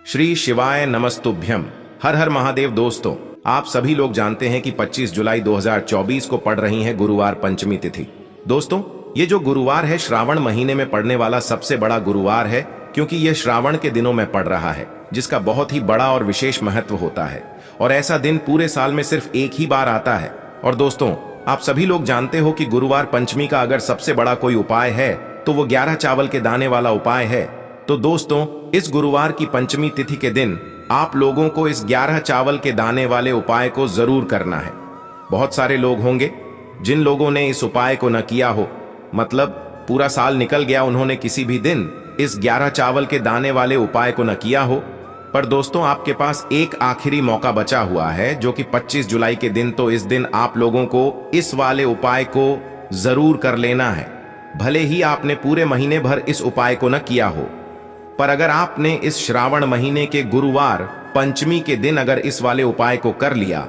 श्री शिवाय नमस्तुभ्यम। हर हर महादेव। दोस्तों, आप सभी लोग जानते हैं कि 25 जुलाई 2024 को पड़ रही है गुरुवार पंचमी तिथि। दोस्तों, ये जो गुरुवार है श्रावण महीने में पड़ने वाला सबसे बड़ा गुरुवार है, क्योंकि यह श्रावण के दिनों में पड़ रहा है, जिसका बहुत ही बड़ा और विशेष महत्व होता है। और ऐसा दिन पूरे साल में सिर्फ एक ही बार आता है। और दोस्तों, आप सभी लोग जानते हो कि गुरुवार पंचमी का अगर सबसे बड़ा कोई उपाय है तो वो 11 चावल के दाने वाला उपाय है। तो दोस्तों, इस गुरुवार की पंचमी तिथि के दिन आप लोगों को इस 11 चावल के दाने वाले उपाय को जरूर करना है। बहुत सारे लोग होंगे जिन लोगों ने इस उपाय को न किया हो, मतलब पूरा साल निकल गया, उन्होंने किसी भी दिन इस 11 चावल के दाने वाले उपाय को न किया हो। पर दोस्तों, आपके पास एक आखिरी मौका बचा हुआ है, जो कि 25 जुलाई के दिन। तो इस दिन आप लोगों को इस वाले उपाय को जरूर कर लेना है, भले ही आपने पूरे महीने भर इस उपाय को न किया हो। पर अगर आपने इस श्रावण महीने के गुरुवार पंचमी के दिन अगर इस वाले उपाय को कर लिया,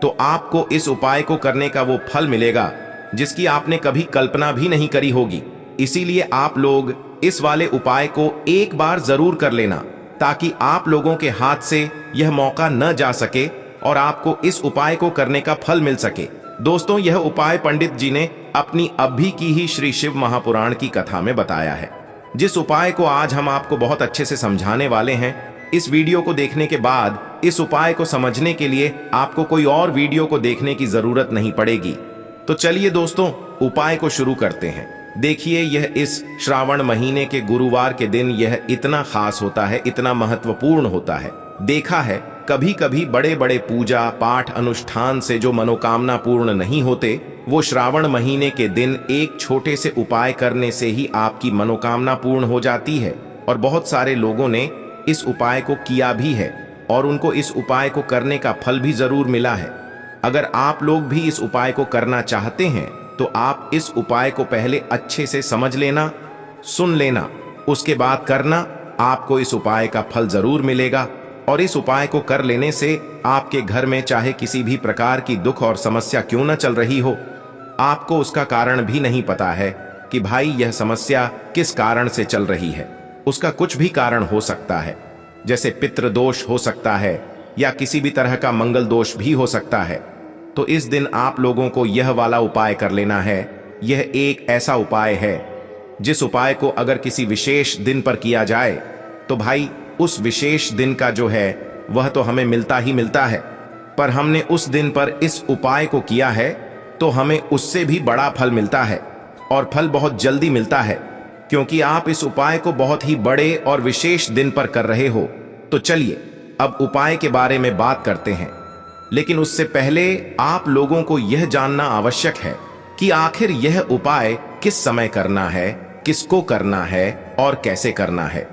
तो आपको इस उपाय को करने का वो फल मिलेगा जिसकी आपने कभी कल्पना भी नहीं करी होगी। इसीलिए आप लोग इस वाले उपाय को एक बार जरूर कर लेना, ताकि आप लोगों के हाथ से यह मौका न जा सके और आपको इस उपाय को करने का फल मिल सके। दोस्तों, यह उपाय पंडित जी ने अपनी अभी की ही श्री शिव महापुराण की कथा में बताया है, जिस उपाय को आज हम आपको बहुत अच्छे से समझाने वाले हैं। इस वीडियो को देखने के बाद इस उपाय को समझने के लिए आपको कोई और वीडियो को देखने की जरूरत नहीं पड़ेगी। तो चलिए दोस्तों, उपाय को शुरू करते हैं। देखिए, यह इस श्रावण महीने के गुरुवार के दिन यह इतना खास होता है, इतना महत्वपूर्ण होता है। देखा है, कभी कभी बड़े बड़े पूजा पाठ अनुष्ठान से जो मनोकामना पूर्ण नहीं होते, वो श्रावण महीने के दिन एक छोटे से उपाय करने से ही आपकी मनोकामना पूर्ण हो जाती है। और बहुत सारे लोगों ने इस उपाय को किया भी है और उनको इस उपाय को करने का फल भी जरूर मिला है। अगर आप लोग भी इस उपाय को करना चाहते हैं तो आप इस उपाय को पहले अच्छे से समझ लेना, सुन लेना, उसके बाद करना। आपको इस उपाय का फल जरूर मिलेगा। और इस उपाय को कर लेने से आपके घर में चाहे किसी भी प्रकार की दुख और समस्या क्यों न चल रही हो, आपको उसका कारण भी नहीं पता है कि भाई यह समस्या किस कारण से चल रही है। उसका कुछ भी कारण हो सकता है, जैसे पितृ दोष हो सकता है या किसी भी तरह का मंगल दोष भी हो सकता है। तो इस दिन आप लोगों को यह वाला उपाय कर लेना है। यह एक ऐसा उपाय है जिस उपाय को अगर किसी विशेष दिन पर किया जाए तो भाई उस विशेष दिन का जो है वह तो हमें मिलता ही मिलता है। पर हमने उस दिन पर इस उपाय को किया है तो हमें उससे भी बड़ा फल मिलता है, और फल बहुत जल्दी मिलता है, क्योंकि आप इस उपाय को बहुत ही बड़े और विशेष दिन पर कर रहे हो। तो चलिए अब उपाय के बारे में बात करते हैं। लेकिन उससे पहले आप लोगों को यह जानना आवश्यक है कि आखिर यह उपाय किस समय करना है, किसको करना है और कैसे करना है।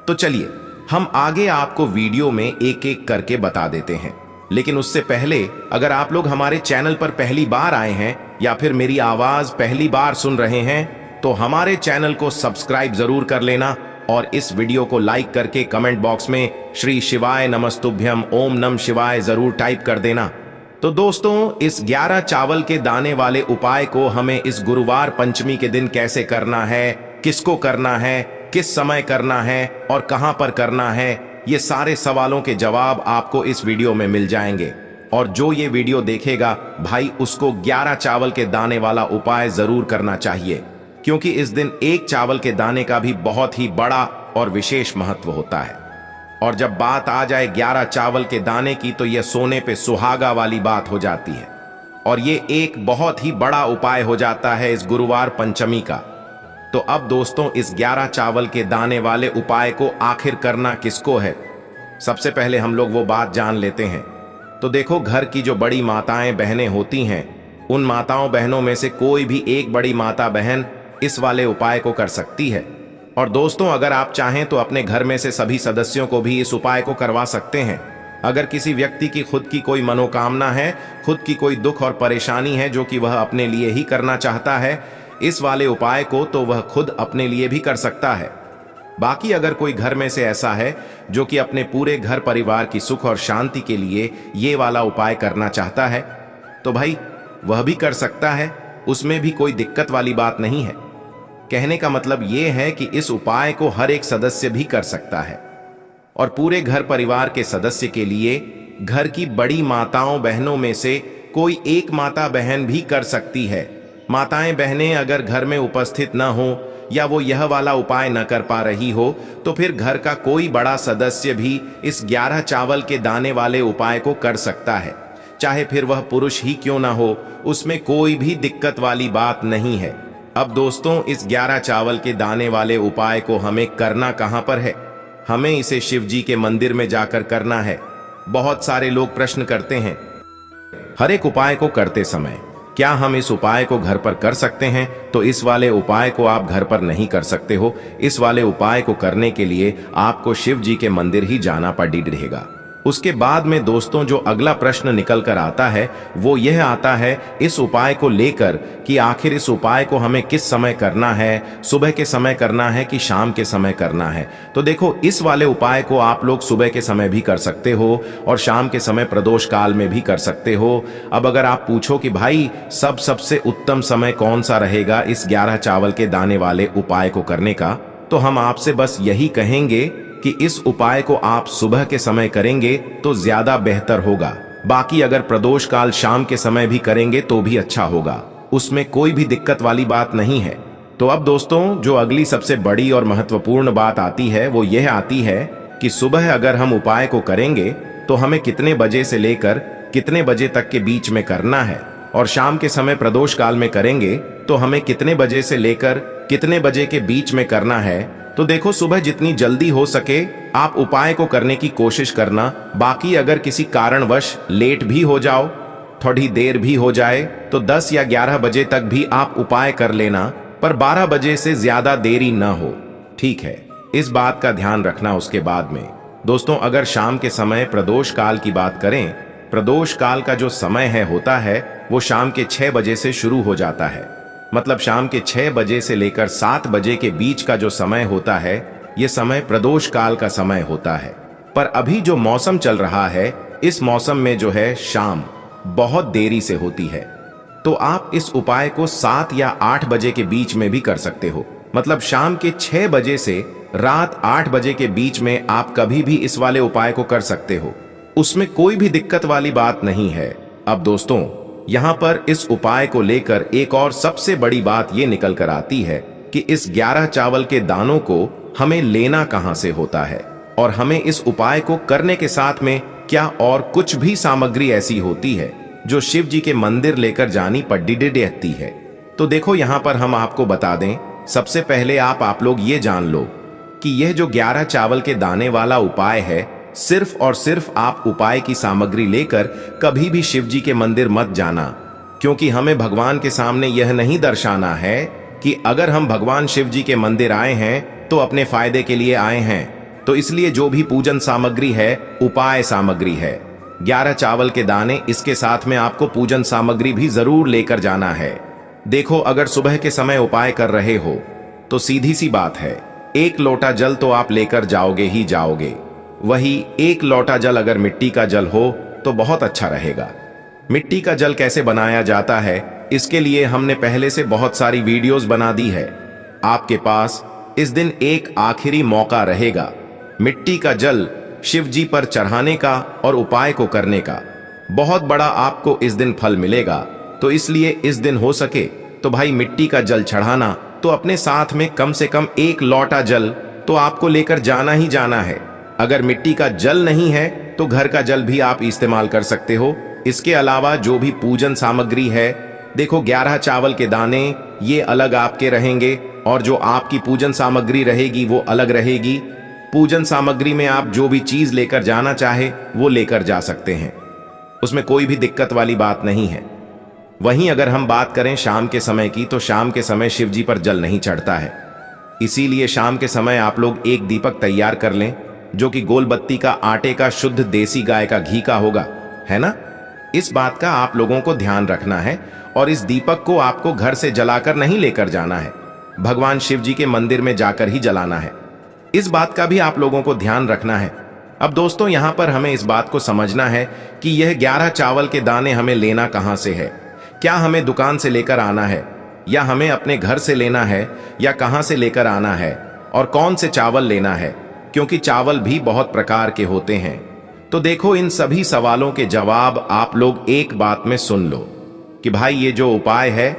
तो चलिए हम आगे आपको वीडियो में एक एक करके बता देते हैं। लेकिन उससे पहले अगर आप लोग हमारे चैनल पर पहली बार आए हैं या फिर मेरी आवाज पहली बार सुन रहे हैं, तो हमारे चैनल को सब्सक्राइब जरूर कर लेना और इस वीडियो को लाइक करके कमेंट बॉक्स में श्री शिवाय नमस्तुभ्यम ओम नम शिवाय जरूर टाइप कर देना। तो दोस्तों, इस 11 चावल के दाने वाले उपाय को हमें इस गुरुवार पंचमी के दिन कैसे करना है, किसको करना है, किस समय करना है और कहां पर करना है, ये सारे सवालों के जवाब आपको इस वीडियो में मिल जाएंगे। और जो ये वीडियो देखेगा भाई, उसको 11 चावल के दाने वाला उपाय जरूर करना चाहिए, क्योंकि इस दिन एक चावल के दाने का भी बहुत ही बड़ा और विशेष महत्व होता है। और जब बात आ जाए 11 चावल के दाने की, तो यह सोने पे सुहागा वाली बात हो जाती है और ये एक बहुत ही बड़ा उपाय हो जाता है इस गुरुवार पंचमी का। तो अब दोस्तों, इस 11 चावल के दाने वाले उपाय को आखिर करना किसको है, सबसे पहले हम लोग वो बात जान लेते हैं। तो देखो, घर की जो बड़ी माताएं बहनें होती हैं, उन माताओं बहनों में से कोई भी एक बड़ी माता बहन इस वाले उपाय को कर सकती है। और दोस्तों, अगर आप चाहें तो अपने घर में से सभी सदस्यों को भी इस उपाय को करवा सकते हैं। अगर किसी व्यक्ति की खुद की कोई मनोकामना है, खुद की कोई दुख और परेशानी है जो कि वह अपने लिए ही करना चाहता है इस वाले उपाय को, तो वह खुद अपने लिए भी कर सकता है। बाकी अगर कोई घर में से ऐसा है जो कि अपने पूरे घर परिवार की सुख और शांति के लिए ये वाला उपाय करना चाहता है, तो भाई वह भी कर सकता है, उसमें भी कोई दिक्कत वाली बात नहीं है। कहने का मतलब ये है कि इस उपाय को हर एक सदस्य भी कर सकता है। और पूरे घर परिवार के सदस्य के लिए घर की बड़ी माताओं बहनों में से कोई एक माता बहन भी कर सकती है। माताएं बहनें अगर घर में उपस्थित न हो या वो यह वाला उपाय न कर पा रही हो तो फिर घर का कोई बड़ा सदस्य भी इस 11 चावल के दाने वाले उपाय को कर सकता है, चाहे फिर वह पुरुष ही क्यों ना हो, उसमें कोई भी दिक्कत वाली बात नहीं है। अब दोस्तों, इस 11 चावल के दाने वाले उपाय को हमें करना कहां पर है? हमें इसे शिव जी के मंदिर में जाकर करना है। बहुत सारे लोग प्रश्न करते हैं हर एक उपाय को करते समय क्या हम इस उपाय को घर पर कर सकते हैं? तो इस वाले उपाय को आप घर पर नहीं कर सकते हो। इस वाले उपाय को करने के लिए आपको शिव जी के मंदिर ही जाना पड़ेगा। उसके बाद में दोस्तों जो अगला प्रश्न निकल कर आता है वो यह आता है इस उपाय को लेकर कि आखिर इस उपाय को हमें किस समय करना है, सुबह के समय करना है कि शाम के समय करना है। तो देखो, इस वाले उपाय को आप लोग सुबह के समय भी कर सकते हो और शाम के समय प्रदोष काल में भी कर सकते हो। अब अगर आप पूछो कि भाई सबसे उत्तम समय कौन सा रहेगा इस 11 चावल के दाने वाले उपाय को करने का, तो हम आपसे बस यही कहेंगे कि इस उपाय को आप सुबह के समय करेंगे तो ज्यादा बेहतर होगा। बाकी अगर प्रदोष काल शाम के समय भी करेंगे तो भी अच्छा होगा, उसमें कोई भी दिक्कत वाली बात नहीं है। तो अब दोस्तों जो अगली सबसे बड़ी और महत्वपूर्ण बात आती है वो यह आती है कि सुबह अगर हम उपाय को करेंगे तो हमें कितने बजे से लेकर कितने बजे तक के बीच में करना है, और शाम के समय प्रदोष काल में करेंगे तो हमें कितने बजे से लेकर कितने बजे के बीच में करना है। तो देखो, सुबह जितनी जल्दी हो सके आप उपाय को करने की कोशिश करना। बाकी अगर किसी कारणवश लेट भी हो जाओ, थोड़ी देर भी हो जाए, तो 10 या 11 बजे तक भी आप उपाय कर लेना, पर 12 बजे से ज्यादा देरी न हो, ठीक है? इस बात का ध्यान रखना। उसके बाद में दोस्तों अगर शाम के समय प्रदोष काल की बात करें, प्रदोष काल का जो समय होता है वो शाम के 6 बजे से शुरू हो जाता है। मतलब शाम के 6 बजे से लेकर 7 बजे के बीच का जो समय होता है ये समय प्रदोष काल का समय होता है। पर अभी जो मौसम चल रहा है इस मौसम में जो है शाम बहुत देरी से होती है, तो आप इस उपाय को 7 या 8 बजे के बीच में भी कर सकते हो। मतलब शाम के 6 बजे से रात 8 बजे के बीच में आप कभी भी इस वाले उपाय को कर सकते हो, उसमें कोई भी दिक्कत वाली बात नहीं है। अब दोस्तों यहां पर इस उपाय को लेकर एक और सबसे बड़ी बात यह निकल कर आती है कि इस 11 चावल के दानों को हमें लेना कहां से होता है, और हमें इस उपाय को करने के साथ में क्या और कुछ भी सामग्री ऐसी होती है जो शिव जी के मंदिर लेकर जानी पड़ती है। तो देखो यहां पर हम आपको बता दें, सबसे पहले आप लोग ये जान लो कि यह जो 11 चावल के दाने वाला उपाय है, सिर्फ और सिर्फ आप उपाय की सामग्री लेकर कभी भी शिव जी के मंदिर मत जाना, क्योंकि हमें भगवान के सामने यह नहीं दर्शाना है कि अगर हम भगवान शिव जी के मंदिर आए हैं तो अपने फायदे के लिए आए हैं। तो इसलिए जो भी पूजन सामग्री है उपाय सामग्री है, 11 चावल के दाने, इसके साथ में आपको पूजन सामग्री भी जरूर लेकर जाना है। देखो अगर सुबह के समय उपाय कर रहे हो तो सीधी सी बात है, 1 लोटा जल तो आप लेकर जाओगे ही जाओगे। वही 1 लोटा जल अगर मिट्टी का जल हो तो बहुत अच्छा रहेगा। मिट्टी का जल कैसे बनाया जाता है इसके लिए हमने पहले से बहुत सारी वीडियोस बना दी है। आपके पास इस दिन एक आखिरी मौका रहेगा मिट्टी का जल शिव जी पर चढ़ाने का और उपाय को करने का। बहुत बड़ा आपको इस दिन फल मिलेगा, तो इसलिए इस दिन हो सके तो भाई मिट्टी का जल चढ़ाना, तो अपने साथ में कम से कम 1 लोटा जल तो आपको लेकर जाना ही जाना है। अगर मिट्टी का जल नहीं है तो घर का जल भी आप इस्तेमाल कर सकते हो। इसके अलावा जो भी पूजन सामग्री है, देखो 11 चावल के दाने ये अलग आपके रहेंगे और जो आपकी पूजन सामग्री रहेगी वो अलग रहेगी। पूजन सामग्री में आप जो भी चीज लेकर जाना चाहे वो लेकर जा सकते हैं, उसमें कोई भी दिक्कत वाली बात नहीं है। वहीं अगर हम बात करें शाम के समय की, तो शाम के समय शिव जी पर जल नहीं चढ़ता है, इसीलिए शाम के समय आप लोग एक दीपक तैयार कर लें जो कि गोल बत्ती का आटे का शुद्ध देसी गाय का घी का होगा, है ना? इस बात का आप लोगों को ध्यान रखना है, और इस दीपक को आपको घर से जलाकर नहीं लेकर जाना है, भगवान शिव जी के मंदिर में जाकर ही जलाना है। इस बात का भी आप लोगों को ध्यान रखना है। अब दोस्तों यहां पर हमें इस बात को समझना है कि यह 11 चावल के दाने हमें लेना कहां से है। क्या हमें दुकान से लेकर आना है, या हमें अपने घर से लेना है, या कहां से लेकर आना है, और कौन से चावल लेना है? क्योंकि चावल भी बहुत प्रकार के होते हैं। तो देखो, इन सभी सवालों के जवाब आप लोग एक बात में सुन लो कि भाई ये जो उपाय है,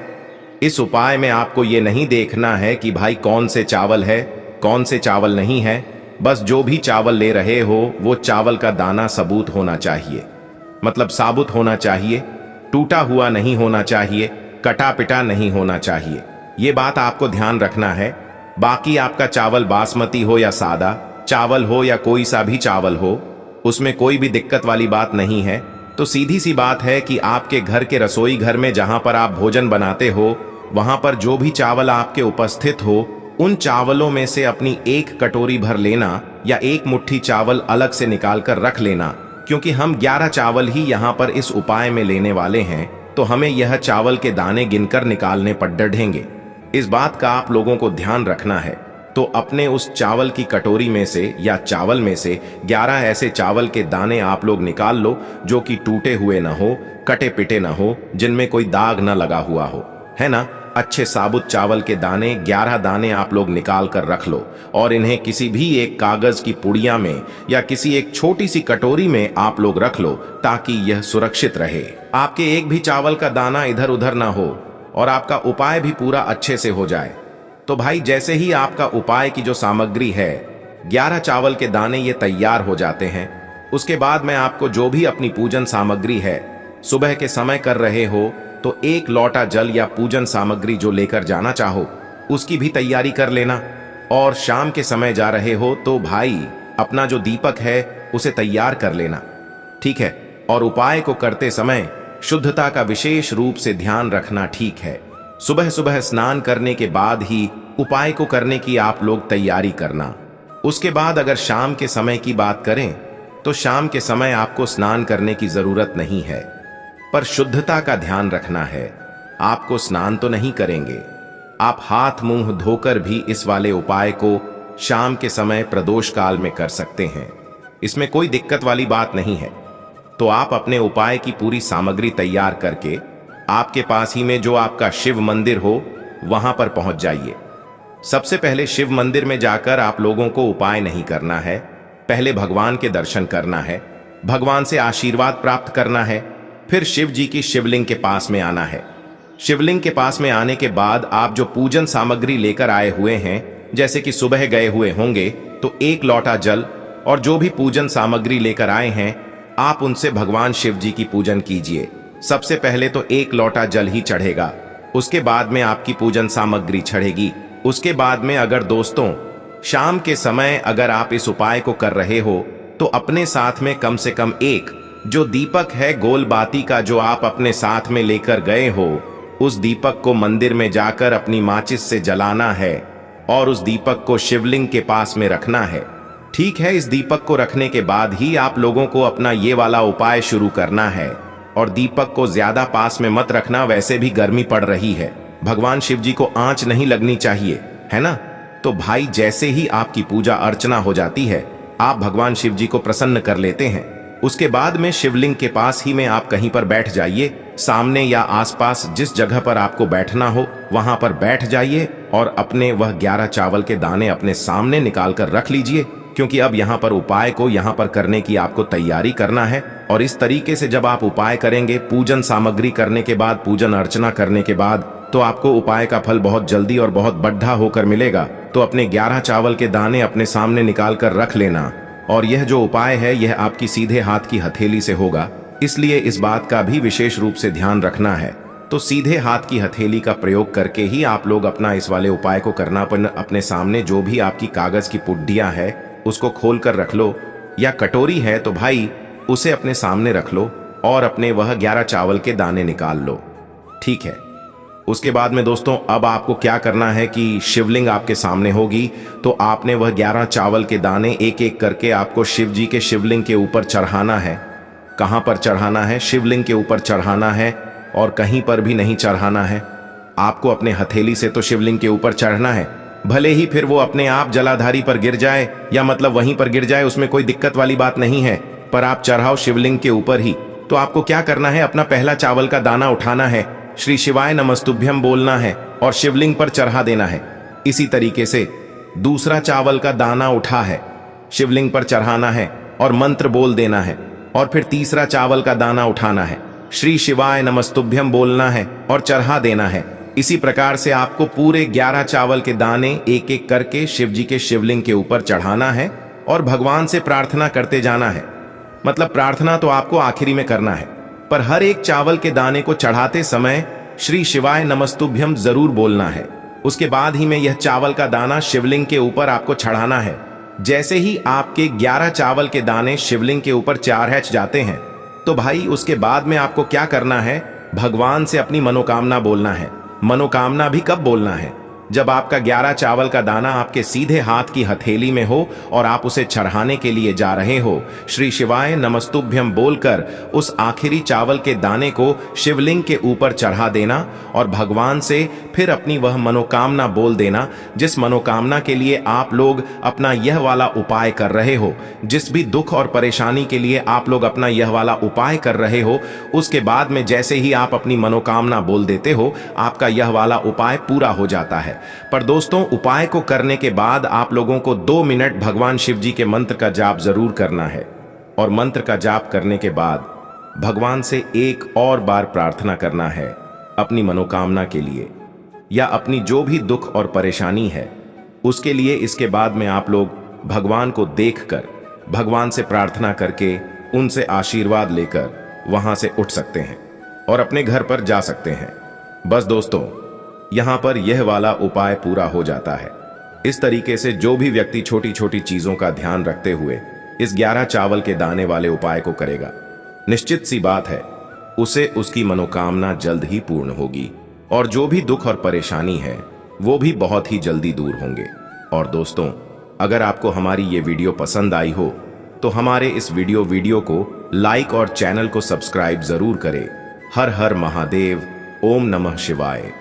इस उपाय में आपको ये नहीं देखना है कि भाई कौन से चावल है, कौन से चावल नहीं है। बस जो भी चावल ले रहे हो वो चावल का दाना सबूत होना चाहिए, मतलब साबुत होना चाहिए, टूटा हुआ नहीं होना चाहिए, कटा पिटा नहीं होना चाहिए। ये बात आपको ध्यान रखना है। बाकी आपका चावल बासमती हो या सादा चावल हो या कोई सा भी चावल हो, उसमें कोई भी दिक्कत वाली बात नहीं है। तो सीधी सी बात है कि आपके घर के रसोई घर में जहां पर आप भोजन बनाते हो, वहां पर जो भी चावल आपके उपस्थित हो, उन चावलों में से अपनी एक कटोरी भर लेना या एक मुट्ठी चावल अलग से निकाल कर रख लेना। क्योंकि हम 11 चावल ही यहाँ पर इस उपाय में लेने वाले हैं, तो हमें यह चावल के दाने गिनकर निकालने पर डरेंगे। इस बात का आप लोगों को ध्यान रखना है। तो अपने उस चावल की कटोरी में से या चावल में से 11 ऐसे चावल के दाने आप लोग निकाल लो जो कि टूटे हुए ना हो, कटे पिटे ना हो, जिनमें कोई दाग ना लगा हुआ हो, है ना। अच्छे साबुत चावल के दाने 11 दाने आप लोग निकाल कर रख लो और इन्हें किसी भी एक कागज की पुड़िया में या किसी एक छोटी सी कटोरी में आप लोग रख लो, ताकि यह सुरक्षित रहे। आपके एक भी चावल का दाना इधर उधर ना हो और आपका उपाय भी पूरा अच्छे से हो जाए। तो भाई जैसे ही आपका उपाय की जो सामग्री है, 11 चावल के दाने ये तैयार हो जाते हैं, उसके बाद मैं आपको जो भी अपनी पूजन सामग्री है, सुबह के समय कर रहे हो तो 1 लोटा जल या पूजन सामग्री जो लेकर जाना चाहो उसकी भी तैयारी कर लेना। और शाम के समय जा रहे हो तो भाई अपना जो दीपक है उसे तैयार कर लेना, ठीक है। और उपाय को करते समय शुद्धता का विशेष रूप से ध्यान रखना, ठीक है। सुबह सुबह स्नान करने के बाद ही उपाय को करने की आप लोग तैयारी करना। उसके बाद अगर शाम के समय की बात करें तो शाम के समय आपको स्नान करने की जरूरत नहीं है, पर शुद्धता का ध्यान रखना है। आपको स्नान तो नहीं करेंगे, आप हाथ मुंह धोकर भी इस वाले उपाय को शाम के समय प्रदोष काल में कर सकते हैं। इसमें कोई दिक्कत वाली बात नहीं है। तो आप अपने उपाय की पूरी सामग्री तैयार करके आपके पास ही में जो आपका शिव मंदिर हो वहां पर पहुंच जाइए। सबसे पहले शिव मंदिर में जाकर आप लोगों को उपाय नहीं करना है, पहले भगवान के दर्शन करना है, भगवान से आशीर्वाद प्राप्त करना है, फिर शिव जी की शिवलिंग के पास में आना है। शिवलिंग के पास में आने के बाद आप जो पूजन सामग्री लेकर आए हुए हैं, जैसे कि सुबह गए हुए होंगे तो 1 लोटा जल और जो भी पूजन सामग्री लेकर आए हैं, आप उनसे भगवान शिव जी की पूजन कीजिए। सबसे पहले तो 1 लोटा जल ही चढ़ेगा, उसके बाद में आपकी पूजन सामग्री चढ़ेगी। उसके बाद में अगर दोस्तों शाम के समय अगर आप इस उपाय को कर रहे हो तो अपने साथ में कम से कम एक जो दीपक है गोल बाती का जो आप अपने साथ में लेकर गए हो, उस दीपक को मंदिर में जाकर अपनी माचिस से जलाना है और उस दीपक को शिवलिंग के पास में रखना है, ठीक है। इस दीपक को रखने के बाद ही आप लोगों को अपना ये वाला उपाय शुरू करना है। और दीपक को ज्यादा पास में मत रखना, वैसे भी गर्मी पड़ रही है, भगवान शिव जी को आंच नहीं लगनी चाहिए, है ना। तो भाई जैसे ही आपकी पूजा अर्चना हो जाती है, आप भगवान शिव जी को प्रसन्न कर लेते हैं। उसके बाद में शिवलिंग के पास ही में आप कहीं पर बैठ जाइए, सामने या आसपास जिस जगह पर आपको बैठना हो वहां पर बैठ जाइए और अपने वह 11 चावल के दाने अपने सामने निकाल कर रख लीजिए। क्योंकि अब यहाँ पर उपाय को यहाँ पर करने की आपको तैयारी करना है। और इस तरीके से जब आप उपाय करेंगे, पूजन सामग्री करने के बाद, पूजन अर्चना करने के बाद, तो आपको उपाय का फल बहुत जल्दी और बहुत बढ़ा होकर मिलेगा। तो अपने 11 चावल के दाने अपने सामने निकाल कर रख लेना। और यह जो उपाय है यह आपकी सीधे हाथ की हथेली से होगा, इसलिए इस बात का भी विशेष रूप से ध्यान रखना है। तो सीधे हाथ की हथेली का प्रयोग करके ही आप लोग अपना इस वाले उपाय को करना। अपने सामने जो भी आपकी कागज की पुड्डियां है उसको खोल कर रख लो, या कटोरी है तो भाई उसे अपने सामने रख लो और अपने वह 11 चावल के दाने निकाल लो, ठीक है। उसके बाद में दोस्तों अब आपको क्या करना है कि शिवलिंग आपके सामने होगी, तो आपने वह 11 चावल के दाने एक एक करके आपको शिव जी के शिवलिंग के ऊपर चढ़ाना है। कहां पर चढ़ाना है? शिवलिंग के ऊपर चढ़ाना है और कहीं पर भी नहीं चढ़ाना है। आपको अपने हथेली से तो शिवलिंग के ऊपर चढ़ना है, भले ही फिर वो अपने आप जलाधारी पर गिर जाए या मतलब वहीं पर गिर जाए, उसमें कोई दिक्कत वाली बात नहीं है, पर आप चढ़ाओ शिवलिंग के ऊपर ही। तो आपको क्या करना है, अपना पहला चावल का दाना उठाना है, श्री शिवाय नमस्तुभ्यम बोलना है और शिवलिंग पर चढ़ा देना है। इसी तरीके से दूसरा चावल का दाना उठा है, शिवलिंग पर चढ़ाना है और मंत्र बोल देना है। और फिर तीसरा चावल का दाना उठाना है, श्री शिवाय नमस्तुभ्यम बोलना है और चढ़ा देना है। इसी प्रकार से आपको पूरे 11 चावल के दाने एक एक करके शिव जी के शिवलिंग के ऊपर चढ़ाना है और भगवान से प्रार्थना करते जाना है। मतलब प्रार्थना तो आपको आखिरी में करना है, पर हर एक चावल के दाने को चढ़ाते समय श्री शिवाय नमस्तुभ्यम जरूर बोलना है। उसके बाद ही में यह चावल का दाना शिवलिंग के ऊपर आपको चढ़ाना है। जैसे ही आपके 11 चावल के दाने शिवलिंग के ऊपर चढ़ जाते हैं तो भाई उसके बाद में आपको क्या करना है, भगवान से अपनी मनोकामना बोलना है। मनोकामना भी कब बोलना है, जब आपका 11 चावल का दाना आपके सीधे हाथ की हथेली में हो और आप उसे चढ़ाने के लिए जा रहे हो। श्री शिवाय नमस्तुभ्यम बोलकर उस आखिरी चावल के दाने को शिवलिंग के ऊपर चढ़ा देना और भगवान से फिर अपनी वह मनोकामना बोल देना, जिस मनोकामना के लिए आप लोग अपना यह वाला उपाय कर रहे हो। जिस भी दुख और परेशानी के लिए आप लोग अपना यह वाला उपाय कर रहे हो, उसके बाद में जैसे ही आप अपनी मनोकामना बोल देते हो, आपका यह वाला उपाय पूरा हो जाता है। पर दोस्तों, उपाय को करने के बाद आप लोगों को 2 मिनट भगवान शिव जी के मंत्र का जाप जरूर करना है। और मंत्र का जाप करने के बाद भगवान से एक और बार प्रार्थना करना है अपनी मनोकामना के लिए या अपनी जो भी दुख और परेशानी है उसके लिए। इसके बाद में आप लोग भगवान को देखकर, भगवान से प्रार्थना करके, उनसे आशीर्वाद लेकर वहां से उठ सकते हैं और अपने घर पर जा सकते हैं। बस दोस्तों, यहां पर यह वाला उपाय पूरा हो जाता है। इस तरीके से जो भी व्यक्ति छोटी छोटी चीजों का ध्यान रखते हुए इस 11 चावल के दाने वाले उपाय को करेगा, निश्चित सी बात है उसे उसकी मनोकामना जल्द ही पूर्ण होगी और जो भी दुख और परेशानी है वो भी बहुत ही जल्दी दूर होंगे। और दोस्तों, अगर आपको हमारी ये वीडियो पसंद आई हो तो हमारे इस वीडियो को लाइक और चैनल को सब्सक्राइब जरूर करें। हर हर महादेव, ओम नमः शिवाय।